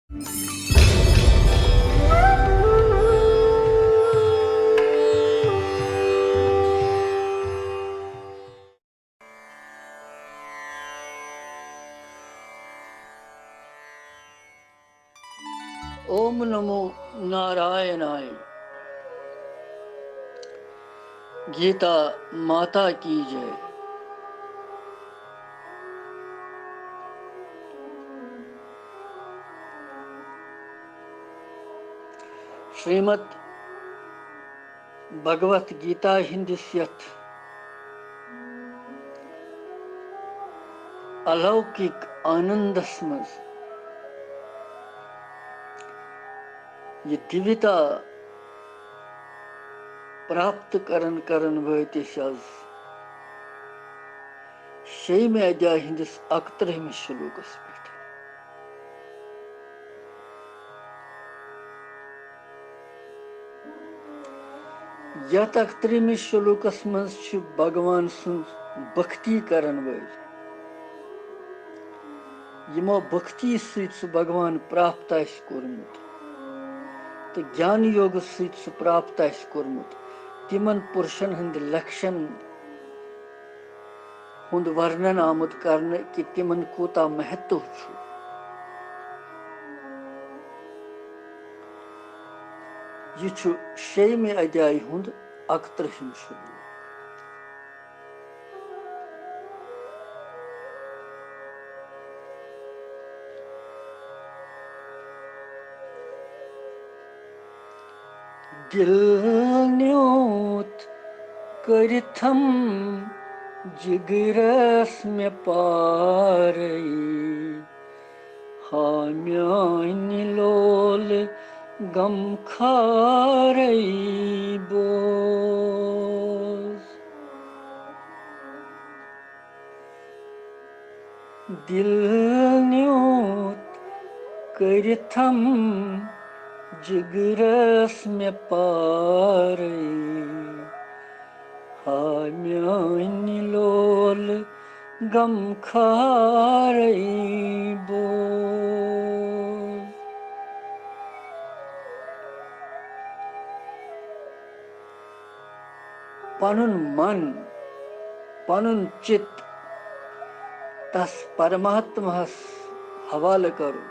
ओम नमो नारायणाय। गीता माता की जय। श्रीमद् भगवत गीता हिंदस यथ अलौकिक आनंदस मज ये दिव्यता प्राप्त करन वतिस आज शेम अध्याय हिंदस 31 श्लोकस पे। यत 31 श्लोकस मज भगवान सुन भक्ति करन वल यमो भक्ति सु भगवान प्राप्त आस कोरमुत तो ज्ञान योग सु प्राप्त आस कोरमुत तिमन पुरुषन हंद लक्षण हुंद वर्णन आमुत करने कि तिमन कोता महत्व छु। यह छु 6वें अध्याय हुंद 31 श्लोक। दिल न्योत करिथम जिगरस में पारई हाम्यानि लोल गम खारई बोस। दिल न्योत करिथम जिगरस में पारई हाम्यानि लोल गम खारई बोल। पनुन मन पनुन चित तस परमात्मा हवाले करो।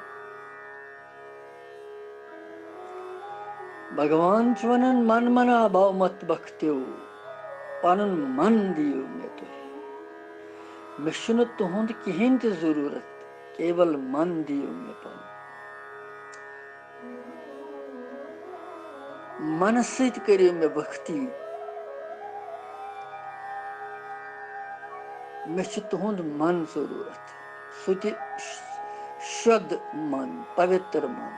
भगवान वनन मन मना भाव मत बख्त्यो पनुन मन दियो मे तुह मे तुहद कहें ते जरूरत केवल मन दियो मे पन मन सत करियो मे भक्ति मे तुहद मन जरूरत सुति शुद्ध मन पवित्र मन।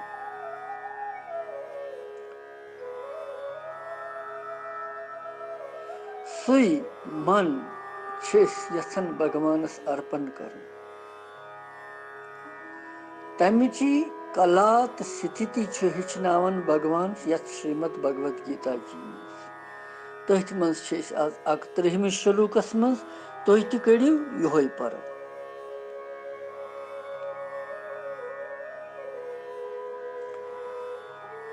सुई मन यसन भगवानस अर्पण कर तमिची कला स्थिति हेचनावन भगवान यथ श्रीमद् भगवत गीता जी तथ मज आज 31 श्लोकस मज तुह ति करियो योय पर।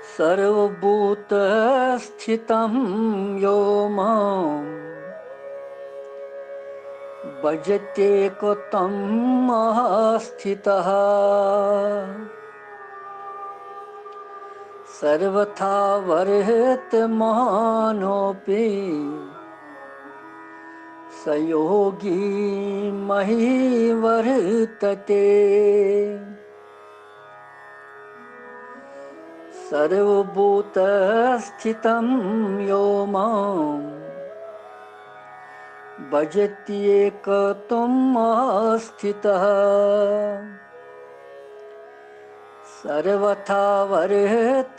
सर्वभूत स्थितं यो मां भजते को तम स्थितः सर्वथा वर्तमानोऽपि स योगी मही वर्तते। सर्वभूत स्थितं यो मां भजत्येक तुम स्थितः सर्वथा वर्तमानोऽपि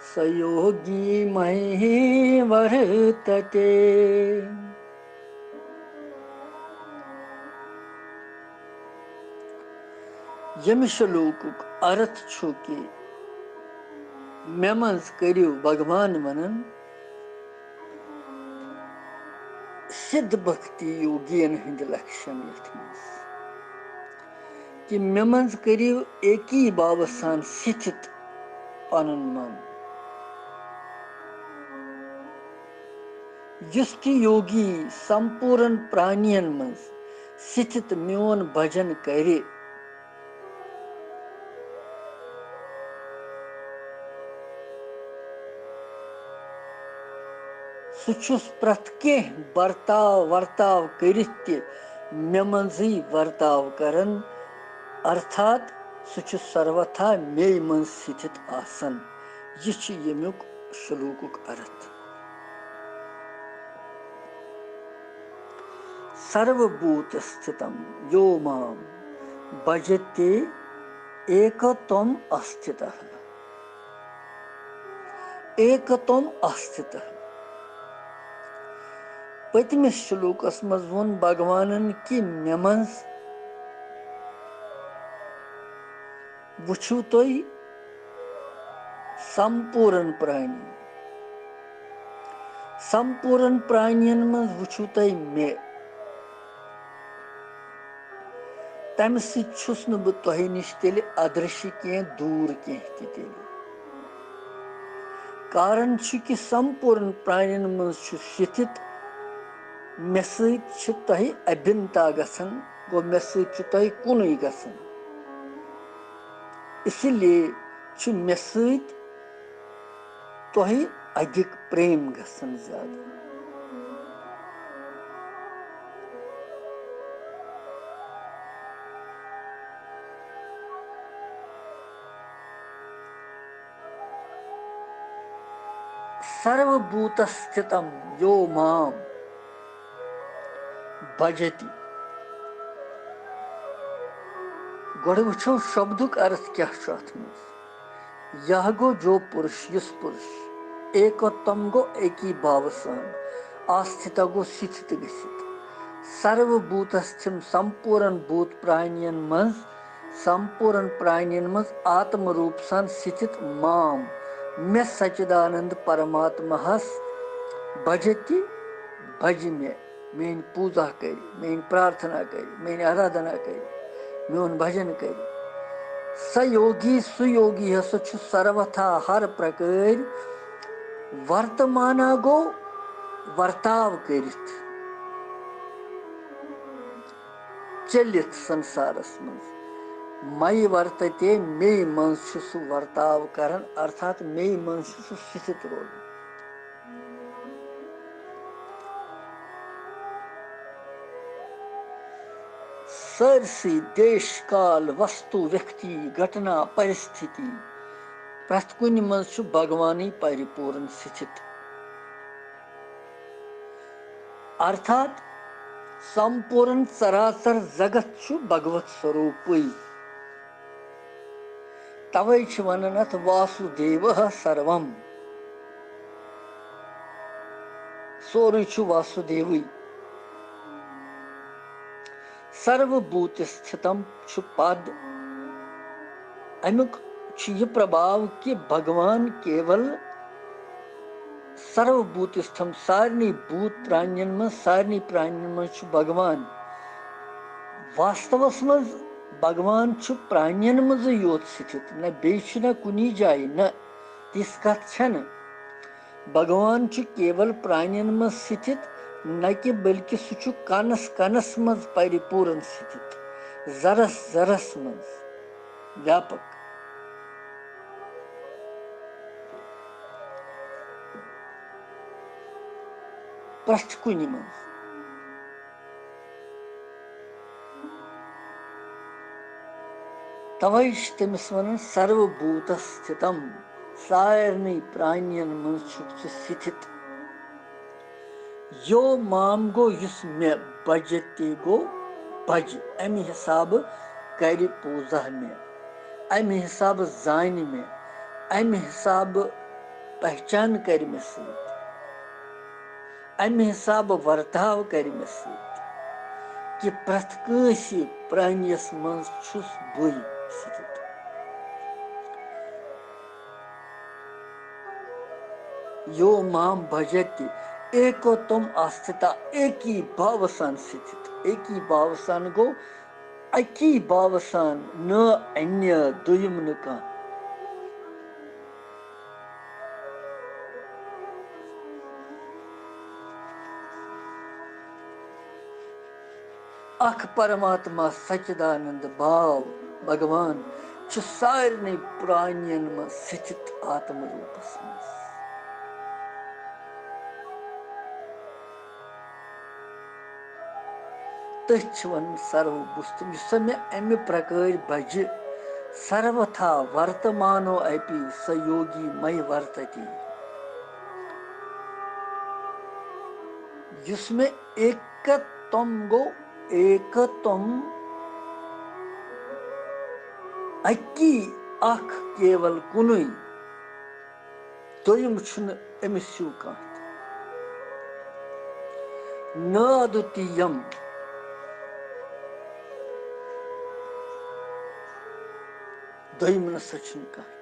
स योगी मही वर्तते। यम श्लोक अर्थ छु कि मे मज करियो भगवान वनन सिद्ध भक्ति योगियन हंद लक्षण यथ मज कि मे मंज करियो एकी भाव सान स्थित पनुन मन। युस कि योगी संपूर्ण प्राणियन मंज स्थित म्योन भजन करे, सुछुस प्रथ के बर्ताव वर्ताव करित ते मे मंजी वर्ताव करन, अर्थात सुछुस सर्वथा मे मंज स्थित आसन। यह छ यमुक श्लोकुक अर्थ। सर्वभूत स्थितम यो माम भजते एकत्वम अस्थितः। एकत्वम अस्थितः पतिमिस श्लोकस मज वोन भगवानन कि मे मंज वुछु तुई संपूर्ण प्राणी, संपूर्ण प्राणियन मंज वुछु तुई मे। तमि सति छुस न बह तुह निश तेलि अदृश्य कें दूर कें ति तेलि। कारण छु कि संपूर्ण प्राणियन मंज छु स्थित मे सति छ तुह अभिन्नता गसन, गो मे सति छु तुह कुनुई गसन। इसलिए छु मे सति तुह अधिक प्रेम गसन ज्यादा। सर्वभूत स्थितम यो माम भजति। गोड़ वुछो शब्दुक अर्थ क्या छ अथ मज। यह गो जो पुरुष, युस पुरुष एकत्वम गो एकी भाव सान, आस्थित गो स्थित गसित, सर्वभूत स्थिम संपूर्ण भूत प्राणियन मंज, संपूर्ण प्राणियन मंज आत्म रूप सान स्थित माम मे सच्चिदानंद परमात्मा हस भजति भज मे, मेन पूजा करी, मेन प्रार्थना करी, मेन आराधना करी, मेन भजन करी। स योगी सुयोगी है सु सर्वथा हर प्रकार वर्तमाना गो वर्ताव करित चलित संसारस मंज मई वर्तते मे मंज सु वर्ताव करन, अर्थात मे मंज सु स्थित रोज। सरसी देश काल वस्तु व्यक्ति घटना परिस्थिति प्रथ कुन मंज छु भगवानी परिपूर्ण स्थित। अर्थात संपूर्ण चराचर जगत छु भगवत स्वरूपी। तवै छु वनन अथ वासुदेवः सर्वम, सोरु छु वासुदेवी। सर्वभूत स्थितम छु पद। अमुक छु यह प्रभाव कि भगवान केवल सर्वभूत स्थम सारनी भूत प्राणियन में, सारनी प्राणियन में छु भगवान। वास्तवस में भगवान छु प्राणियन में योत स्थित, न बेच न कुनी जाए, न तिस कथ छन। भगवान छु केवल प्राणियन में स्थित, न कि बल्कि सु कनस कनस मज परिपूर्ण स्थित, जरस जरस मज व्यापक। प्रश्न कुनि मज तवै तमिस वन सर्वभूत स्थितम, सारनी प्राणियन मज स्थित। यो माम गो युस मे भजते गो भज, अमि हिसाब कर पूजा मे, अमि हिसाब जान मे, अमि हिसाब पहचान कर मे सत, अमि हिसाब वर्ताव कर मे सत कि प्रथ कंसी प्राणियस मज छुस बय स्थित। यो माम भजति एको तुम आस्थिता, एक ही भाव सान स्थित। एक ही भाव सान गो अकी बावसान न अन्य दुयम न कहां अख परमात्मा सच्चिदानंद भाव भगवान सारे प्राणियन में स्थित आत्म रूपस मज तथ वन सर्वभुस्तम मे अमि प्रकार बज सर्वथा वर्तमानो अपि स योगी मय वर्तति जिसमें एकत्वम गो एकत्वम अक्की अख केवल कुनुई दोयम छुन अमिस हिउ कांत न अद्वितीयम दोयम न सचुन कांत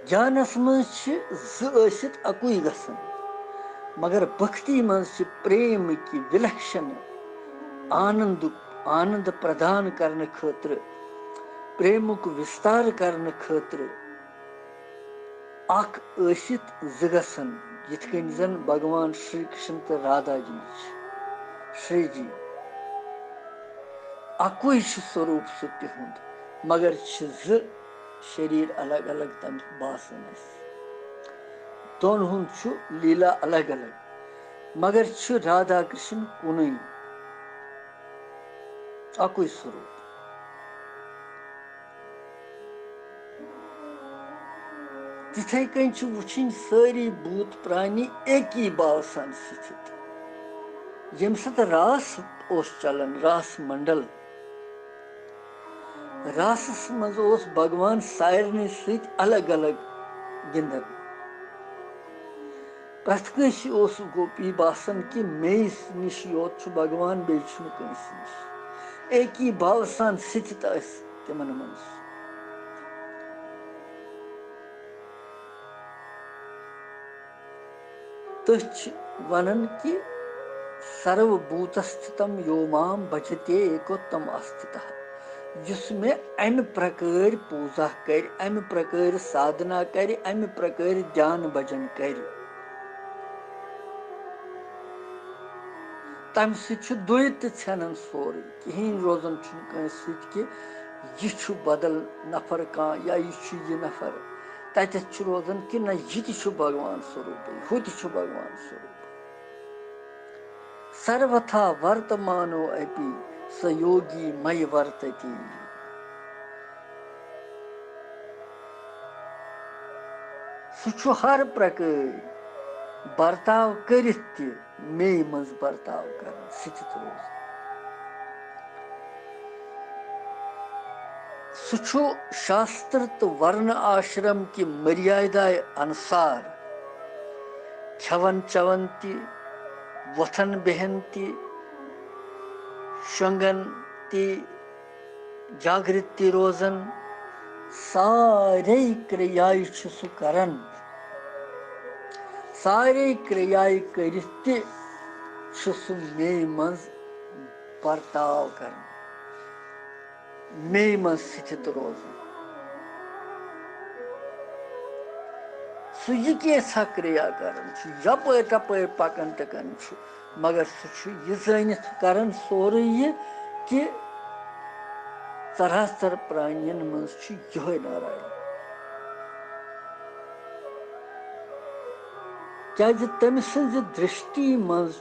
ज्ञानस मज ज़ अकुई गसन मगर भक्ति मज प्रेम की विलक्षण आनंद प्रदान करने खतर प्रेम को विस्तार करने खतर अख ज़ गसन यिथ कन जन भगवान श्री कृष्ण तो राधा जी श्री जी अकुई स्वरूप सु तिहुंद मगर ज़ शरीर अलग अलग तम बासन दोन हुंद लीला अलग अलग मगर राधा कृष्ण कुनुई अकुई स्वरूप तिथे कन वुचिन सारी भूत प्राणी एक ही भाव सन स्थित यम सत रास ओस चलन रास मंडल रासस मज ओस भगवान सारने सत अलग अलग गिंदन प्रथ कंस ओस गोपी बासन कि मे निश योत भगवान बेच कंस निश एक ही भाव सान स्थित तिमन मज तथ वनन कि सर्वभूतस्थितम यो माम भजते एकोत्तम अस्थितः जिसमें अमि प्रकार पूजा कर अमि प्रकार साधना कर अमि प्रकार ध्यान भजन कर तम दुत छन सोरे कहें रोजान कि यह बदल नफर कह या यह नफर तथ रोजान कि न यह भगवान स्वरूप हुत भगवान स्वरूप सर्वथा वर्तमानो अपि स योगी मय वर्तति सु हर प्रकार बर्ताव करित मे मज बर्ताव कर स्थित रोज सु शास्त्र तो वर्ण आश्रम की मर्यादा अनुसार खवन चवन वथन बेहन शंगन जागृत रोजन सारे क्रियाएं सु करन सारे क्रियाएं करित सु मे मज बर्ताव कर मे मज स्थित रोजन सु यह कैसा क्रिया कर यप टप पकन टकन मगर सु यह जानित कर सोरे यह कि चराचर प्राणियन मज यह नारायण क्या तम सज दृष्टि मज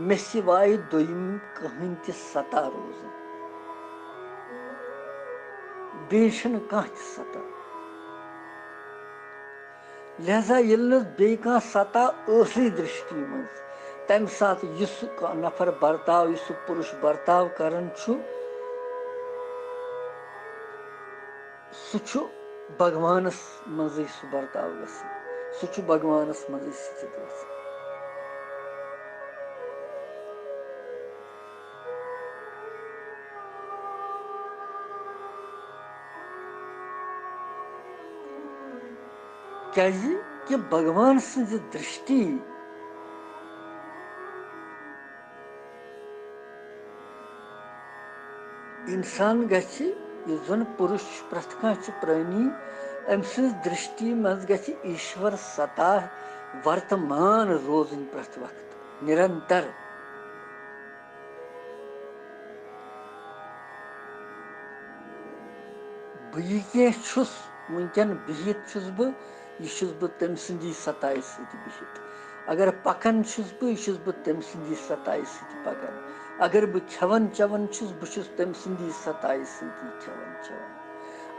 मे सिवाय दोयम कहीं त सता रोजन बेशन कह सता लिहाजा बे सता दृष्टि मज तम सात नफर बर्ताव पुरुष बर्ताव करन सु भगवानस मज सु बर्ताव सु भगवानस मज स्थित क्या कि भगवान सज दृष्टि इंसान गछि युजन पुरुष प्रथ कह प्राणी अम सज दृष्टि मज गछि ईश्वर सता वर्तमान रोजन प्रथ वक्त निरंतर बह छुस वनकन बिहित छुस बह तम सदी सताई सत बिहित अगर पकन छुस बह तम सदी सताई सत पकन अगर बह खेवन चवन छुस बह तम सदी सताई सत खेवन चवन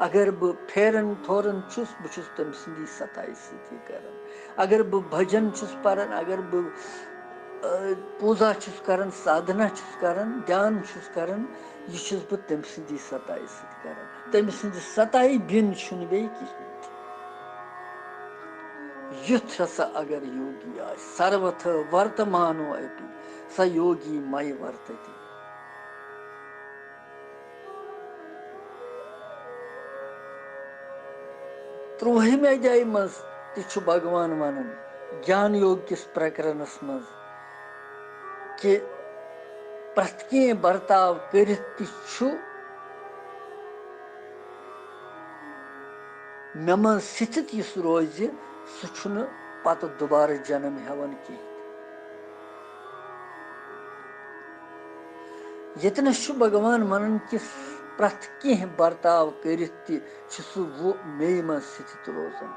अगर बह फेरन थोरन छुस बह तम सदी सताई सत करन अगर बह भजन छुस परन अगर बह पूजा छुस करन साधना छुस करन ध्यान छुस करन यह बह तम सदी सताई सत करन तम सद सताई बिन छुन बे कहीं युथ हसा अगर योगी आ सर्वथ वर्तमानो अपि स योगी मय वर्तति त्रोहिम अध्याय मज ति भगवान वन ज्ञान योग किस प्रकरणस मज कि प्रथ कह बर्ताव करित मे मन स्थित इस रोज सह पत दोबारा जन्म हेवन कह यतनस भगवान वन कि प्रथ कह बर्ताव करित सह मे मन स्थित रोजान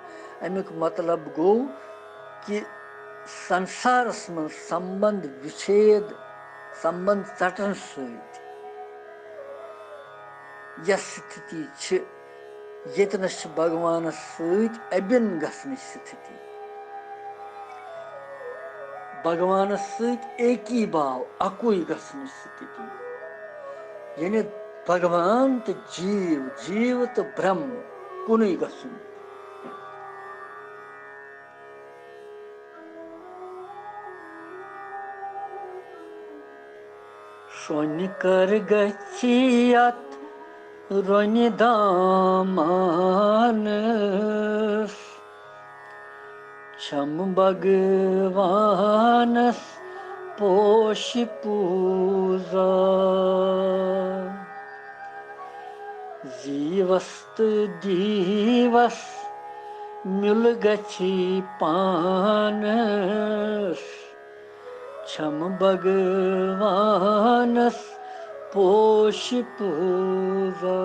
अमुक मतलब गो कि संसारस मन संबंध विच्छेद संबंध चटन सत यह स्थिति यतनस भगवान सत अबिन गसन स्थिति भगवान सत एकी भाव अकुई गसन स्थिति यानी भगवान तो जीव जीव तो ब्रह्म कुन गसन सोन कर गचियत रोनि दामान छम भगवानस पोष पूजा जीवस्त दीवस मिल गछि पानस छम भगवानस पोष पूजा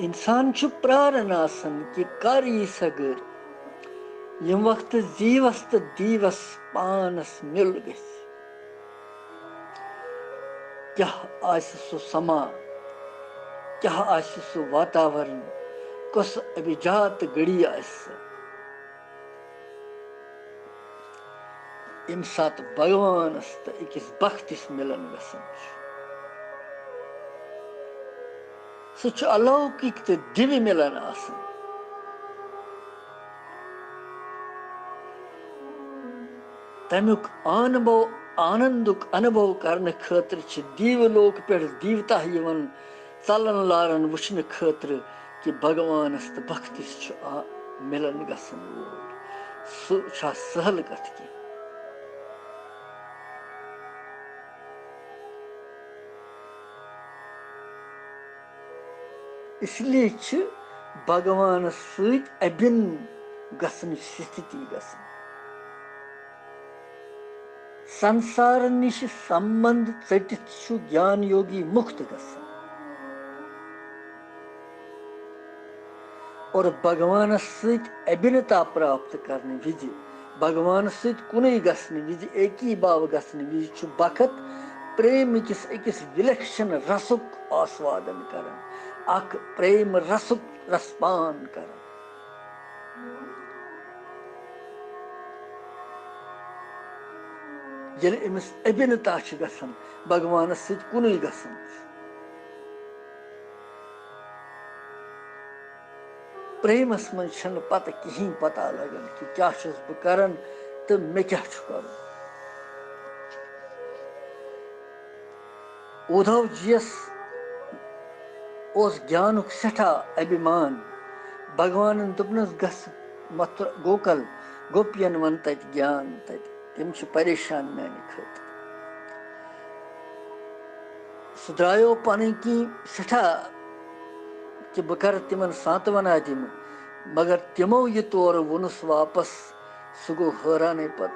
इंसान प्रारन आसन कि कर यी सगर यम वक्त जीवस तो दीवस पानस मिल गस क्या आसि सो समा क्या आसि सो वातावरण कस अभिजात घड़ी आस यम सात भगवानस तो अकिस भक्तिस मिलन गसन सह अलौकिक तो दिव्य मिलन आसन तमुक अनुभव आनंदुक अनुभव करने खतर दीवलोक पे दीवता चलन लारन वुचन खतर कि भगवानस तो भक्तिस मिलन गसन वोल सह सहल कथ की इसलिए भगवान सत अबिन गसन स्थिति गसन संसार निश संबंध चटित ज्ञान योगी मुक्त गसन और भगवान सत अभिन्नता प्राप्त करने विधि भगवान सत कुन गसन विधि एक ही भाव गसन विधि बखत प्रेम किस अकिस विलक्षण रसुक आस्वादन करन अख प्रेम रसुक रसपान करन यदि अमिस अभिन्नता गसन भगवान सत कुन गसन प्रेमस मन छन पता कहीं पता लगन कि क्या छुस बह करन तो मे क्या छु करन उद्धव जीयस ओस ज्ञानुक सठा अभिमान भगवान दोपनस गस मथुरा गोकल गोपियन वन तत ज्ञान तत तिम परेशान मैंने खत सह द्रायो पन की सठा कि बह कर तिमन सांत्वना दिम मगर तिमो यह तौर वोनस वापस सह गो हैरान पे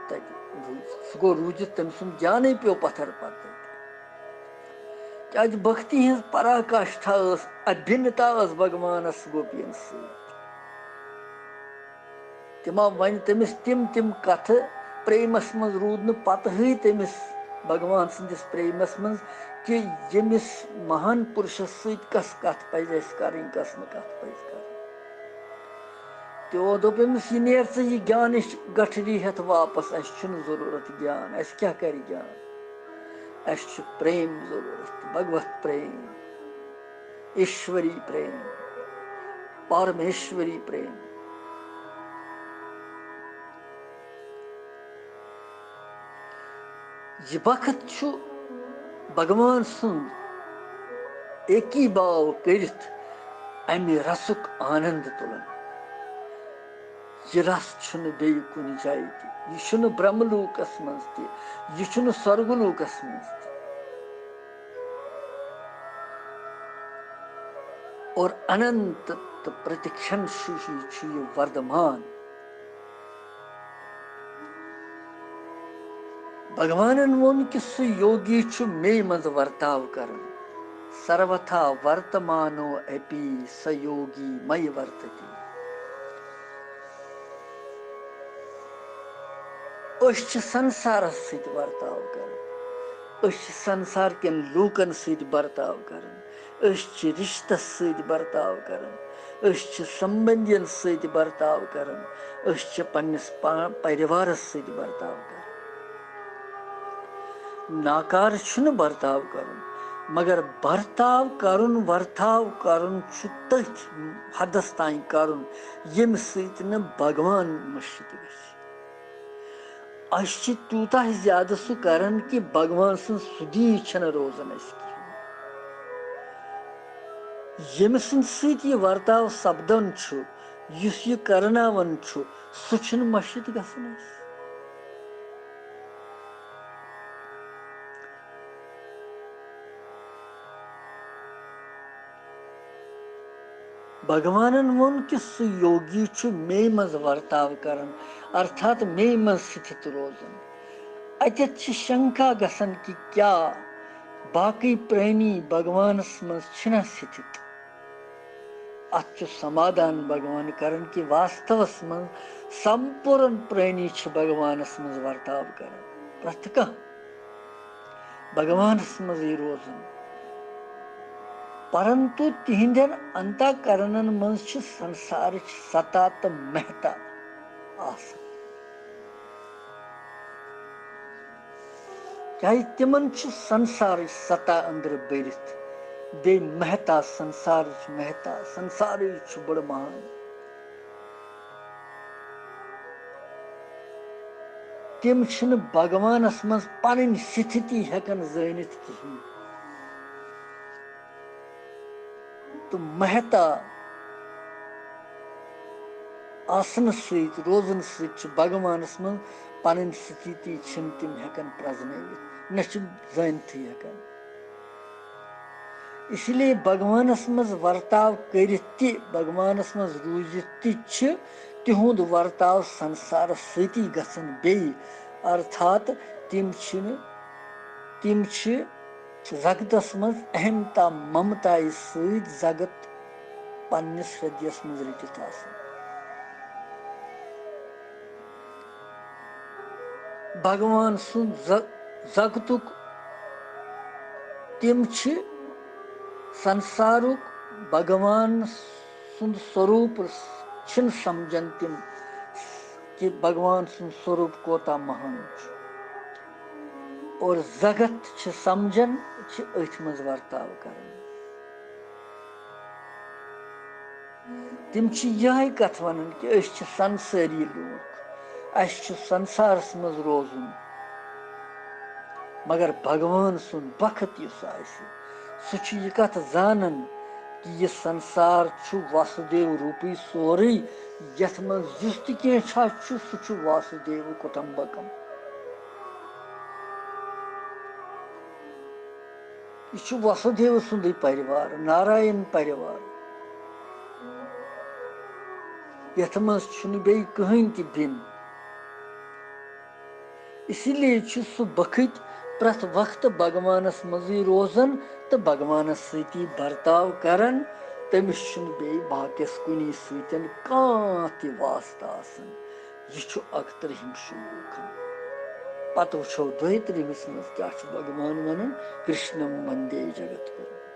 सह गो रूजित तम सुन ज्ञान पे पत्थर पे क्या भक्ति हज पराकाष्ठा अभिन्नता भगवानस गोपियन समा वन तमिस तिम कथ प्रेमस मज रूद न पतही तमिस भगवान सदिस प्रेमस मज कि यमिस महान पुरुषस सत कस कथ पज कर कस न कथ पज कर तो दोपमिस यह नेर च यह ज्ञान गठरी हेत वापस अस जरूरत ज्ञान अस क्या कर ज्ञान अस प्रेम जरूरत भगवत प्रेम ईश्वरी प्रेम परमेश्वरी प्रेम यह वक्त भगवान सुंद एकी भाव करित अमि रसुक आनंद तुलन यह रस बे कुन जाय यह ब्रह्मलोकस मज यह स्वर्गलोकस मज और अनंत प्रतिक्षण वर्धमान भगवान वोन कि सह योगी मे मज वर्ताव कर सर्वथा वर्तमानो अपि स योगी मयि वर्तति संसार सत वर्ताव कर संसार के लूकन सत बर्ताव कर रिश्तस सत बर्ताव कर संबंधियन सत बर्ताव कर पन्निस परिवारस सत बर्ताव कर नाकार बर्ताव कर मगर बर्ताव करुन वर्ताव करुन तथ हदस ताई करुन यम सत न भगवान मुश्कित गि तूता ज्यादा सह करन कि भगवान सं सुधी रोजान यम सत वर्ताव सपदन यह करनावन सह मश्कित गसन भगवान वोन कि सह योगी मे मज वर्ताव करन अर्थात मे मज स्थित रोजन अत शंका गसन कि क्या बाकी प्राणी भगवानस मज स्थित अत समाधान भगवान करन कि वास्तवस मज संपूर्ण प्राणी भगवानस मज वर्ताव करन प्रथ कह भगवानस मज रोजन परंतु तिहंदन अंतःकरणन मज संसार सता तो महता आसन चाहे तिमन संसार सता अंदर बरित बे महता संसार बड़ महान तिम भगवानस मज पन स्थिति हेकन जानित कहीं तो महता आसन सत रोजन सत भगवानस मज पन स्थिति तिम हेकन प्रजनवित न जानत हेकन इसलिए भगवानस मज वर्ताव करित भगवानस मज रूजित तिहुंद वर्ताव संसार सती गसन बे अर्थात तिम जगतस मज अहमता ममता सत जगत पन्निस हृदयस मज रचित भगवान सुन जगतुक तिम संसारुक भगवान सुन स्वरूप समझन तिम कि भगवान सुन स्वरूप कोता महान और जगत समझन अथ मज वर्ताव कर तिम यह कथ वन कि संसारी लूक अस संसारस मज रोजुन मगर भगवान सुन बखत सह यह कथ जानन कि यह संसार वासुदेव रूपी सोरे यथ मन जुस क्या सह वासुदेव कुटुंबकम। यह वसुदेव सुंद परिवार, नारायण परिवार, यथ मज बे कहीं त बिन। इसीलिए सह बखत प्रथ वक्त भगवानस मजी रोजन तो भगवानस सती बर्ताव करन। तमिस बे बाकिस कुनी सतन कां त वास्ता आसन। यह 31 श्लोक। पत वो 32 मज क्या भगवान वन कृष्णम वंदे जगत गुरु।